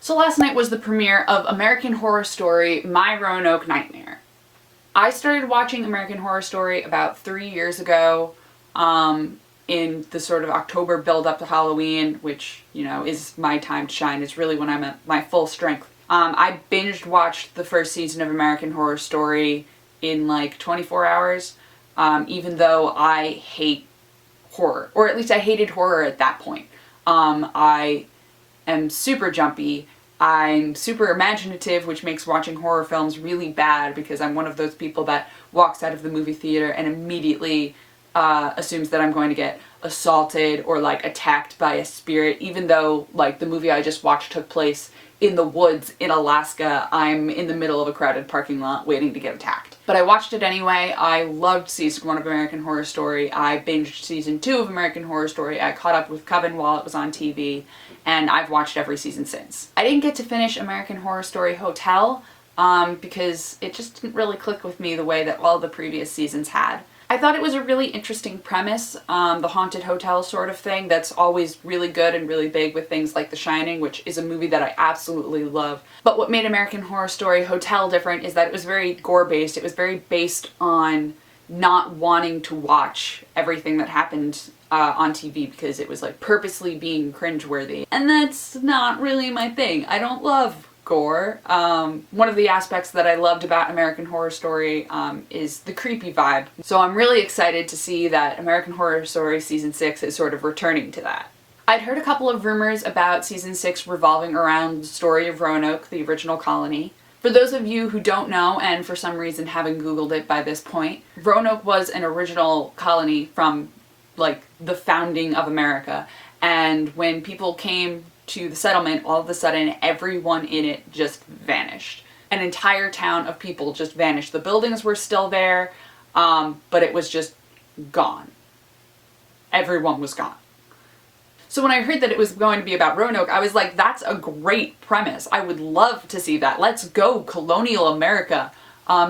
So last night was the premiere of American Horror Story, My Roanoke Nightmare. I started watching American Horror Story about 3 years ago, in the sort of October build up to Halloween, which, you know, is my time to shine. It's really when I'm at my full strength. I binged watched the first season of American Horror Story in like 24 hours, even though I hate horror, or at least I hated horror at that point. I am super jumpy. I'm super imaginative, which makes watching horror films really bad because I'm one of those people that walks out of the movie theater and immediately assumes that I'm going to get assaulted or like attacked by a spirit, even though like the movie I just watched took place in the woods in Alaska. I'm in the middle of a crowded parking lot waiting to get attacked. But I watched it anyway. I loved season 1 of American Horror Story. I binged season 2 of American Horror Story. I caught up with Coven while it was on TV, and I've watched every season since. I didn't get to finish American Horror Story Hotel because it just didn't really click with me the way that all the previous seasons had. I thought it was a really interesting premise, the haunted hotel sort of thing that's always really good and really big with things like The Shining, which is a movie that I absolutely love. But what made American Horror Story Hotel different is that it was very gore-based. It was very based on not wanting to watch everything that happened on TV because it was like purposely being cringeworthy. And that's not really my thing. I don't love gore. One of the aspects that I loved about American Horror Story is the creepy vibe. So I'm really excited to see that American Horror Story season 6 is sort of returning to that. I'd heard a couple of rumors about season 6 revolving around the story of Roanoke, the original colony. For those of you who don't know, and for some reason haven't Googled it by this point, Roanoke was an original colony from like the founding of America, and when people came to the settlement, all of a sudden everyone in it just vanished. An entire town of people just vanished. The buildings were still there, but it was just gone. Everyone was gone. So when I heard that it was going to be about Roanoke, I was like, that's a great premise. I would love to see that. Let's go colonial America.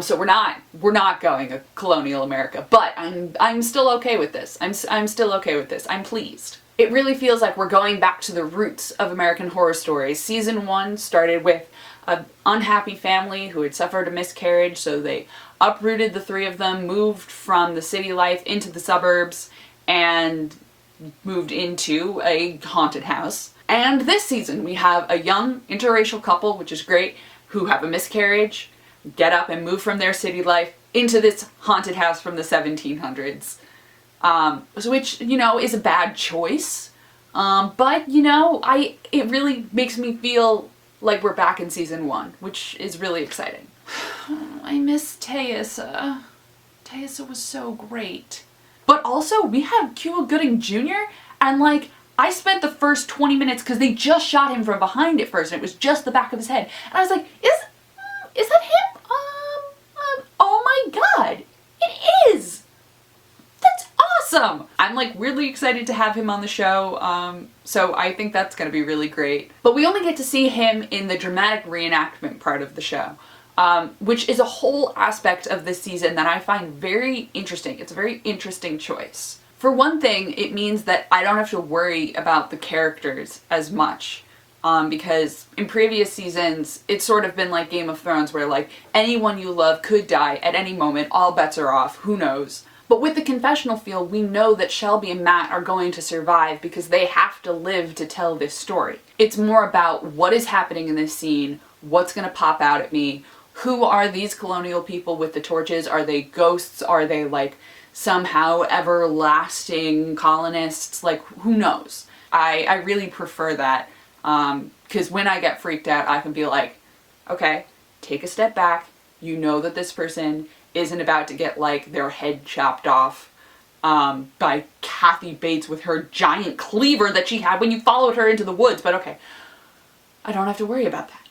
So we're not going a colonial America, but I'm still okay with this. I'm still okay with this. I'm pleased. It really feels like we're going back to the roots of American Horror Story. Season 1 started with an unhappy family who had suffered a miscarriage, so they uprooted the 3 of them, moved from the city life into the suburbs, and moved into a haunted house. And this season we have a young interracial couple, which is great, who have a miscarriage, get up and move from their city life into this haunted house from the 1700s. Which, you know, is a bad choice. But, you know, it really makes me feel like we're back in season 1, which is really exciting. I miss Tayessa. Tayessa was so great. But also, we have Cuba Gooding Jr., and like, I spent the first 20 minutes, because they just shot him from behind at first, and it was just the back of his head. And I was like, is that him? Oh my god, it is! That's awesome! I'm like really excited to have him on the show, so I think that's gonna be really great. But we only get to see him in the dramatic reenactment part of the show, which is a whole aspect of this season that I find very interesting. It's a very interesting choice. For one thing, it means that I don't have to worry about the characters as much. Because in previous seasons, it's sort of been like Game of Thrones where like anyone you love could die at any moment, all bets are off, who knows. But with the confessional field, we know that Shelby and Matt are going to survive because they have to live to tell this story. It's more about what is happening in this scene, what's gonna pop out at me, who are these colonial people with the torches, are they ghosts, are they like somehow everlasting colonists, like who knows. I really prefer that. Because when I get freaked out, I can be like, okay, take a step back. You know that this person isn't about to get, like, their head chopped off, by Kathy Bates with her giant cleaver that she had when you followed her into the woods. But okay, I don't have to worry about that.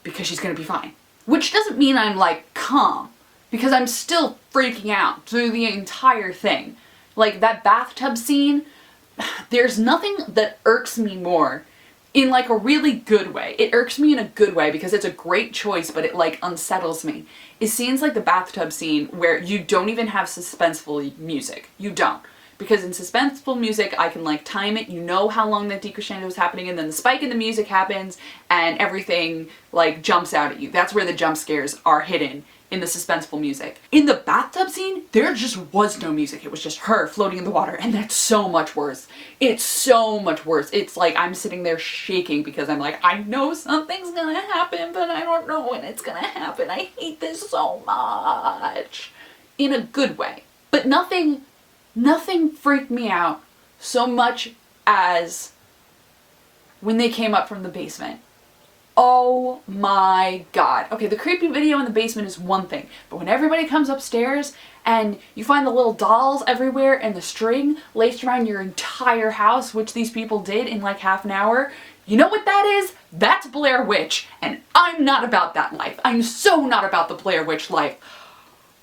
Because she's gonna be fine. Which doesn't mean I'm, like, calm. Because I'm still freaking out through the entire thing. Like, that bathtub scene, there's nothing that irks me more in like a really good way. It irks me in a good way because it's a great choice, but it like unsettles me. Is scenes like the bathtub scene where you don't even have suspenseful music. You don't. Because in suspenseful music, I can like time it, you know how long that decrescendo is happening, and then the spike in the music happens and everything like jumps out at you. That's where the jump scares are hidden, in the suspenseful music. In the bathtub scene, there just was no music. It was just her floating in the water, and that's so much worse. It's so much worse. It's like I'm sitting there shaking because I'm like, I know something's gonna happen, but I don't know when it's gonna happen. I hate this so much. In a good way. But nothing freaked me out so much as when they came up from the basement. Oh my god. Okay, the creepy video in the basement is one thing, but when everybody comes upstairs and you find the little dolls everywhere and the string laced around your entire house, which these people did in like half an hour, you know what that is? That's Blair Witch, and I'm not about that life. I'm so not about the Blair Witch life.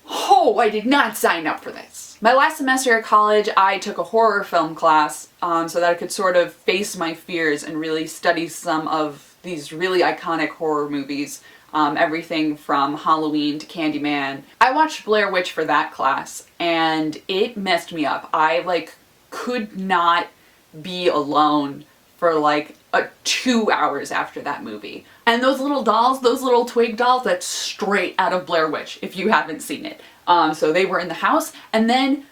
Oh, I did not sign up for this. My last semester at college, I took a horror film class so that I could sort of face my fears and really study some of these really iconic horror movies, everything from Halloween to Candyman. I watched Blair Witch for that class, and it messed me up. I like could not be alone for like 2 hours after that movie. And those little dolls, those little twig dolls, that's straight out of Blair Witch, if you haven't seen it. So they were in the house, and then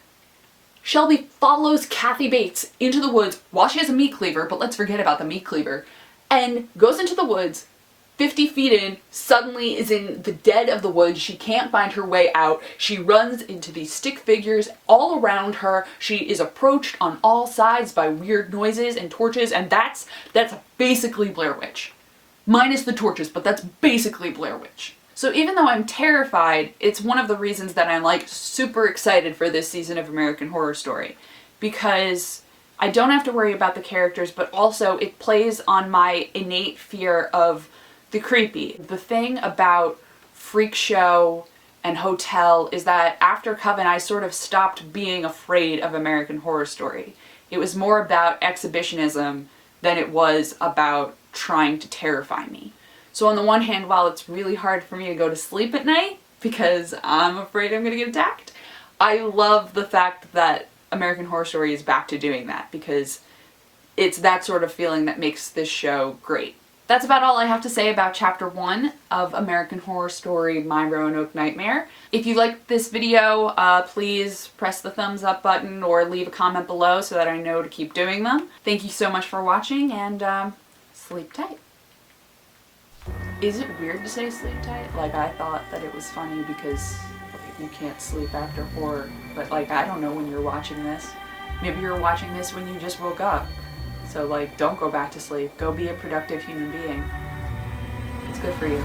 Shelby follows Kathy Bates into the woods while she has a meat cleaver, but let's forget about the meat cleaver, and goes into the woods, 50 feet in, suddenly is in the dead of the woods. She can't find her way out. She runs into these stick figures all around her. She is approached on all sides by weird noises and torches, and that's basically Blair Witch. Minus the torches, but that's basically Blair Witch. So even though I'm terrified, it's one of the reasons that I'm like super excited for this season of American Horror Story. Because I don't have to worry about the characters, but also it plays on my innate fear of the creepy. The thing about Freak Show and Hotel is that after Coven, I sort of stopped being afraid of American Horror Story. It was more about exhibitionism than it was about trying to terrify me. So on the one hand, while it's really hard for me to go to sleep at night because I'm afraid I'm gonna get attacked, I love the fact that American Horror Story is back to doing that, because it's that sort of feeling that makes this show great. That's about all I have to say about Chapter 1 of American Horror Story My Roanoke Nightmare. If you liked this video, please press the thumbs up button or leave a comment below so that I know to keep doing them. Thank you so much for watching, and sleep tight. Is it weird to say sleep tight? Like, I thought that it was funny because you can't sleep after horror, but like, I don't know when you're watching this. Maybe you're watching this when you just woke up. So like, don't go back to sleep. Go be a productive human being. It's good for you.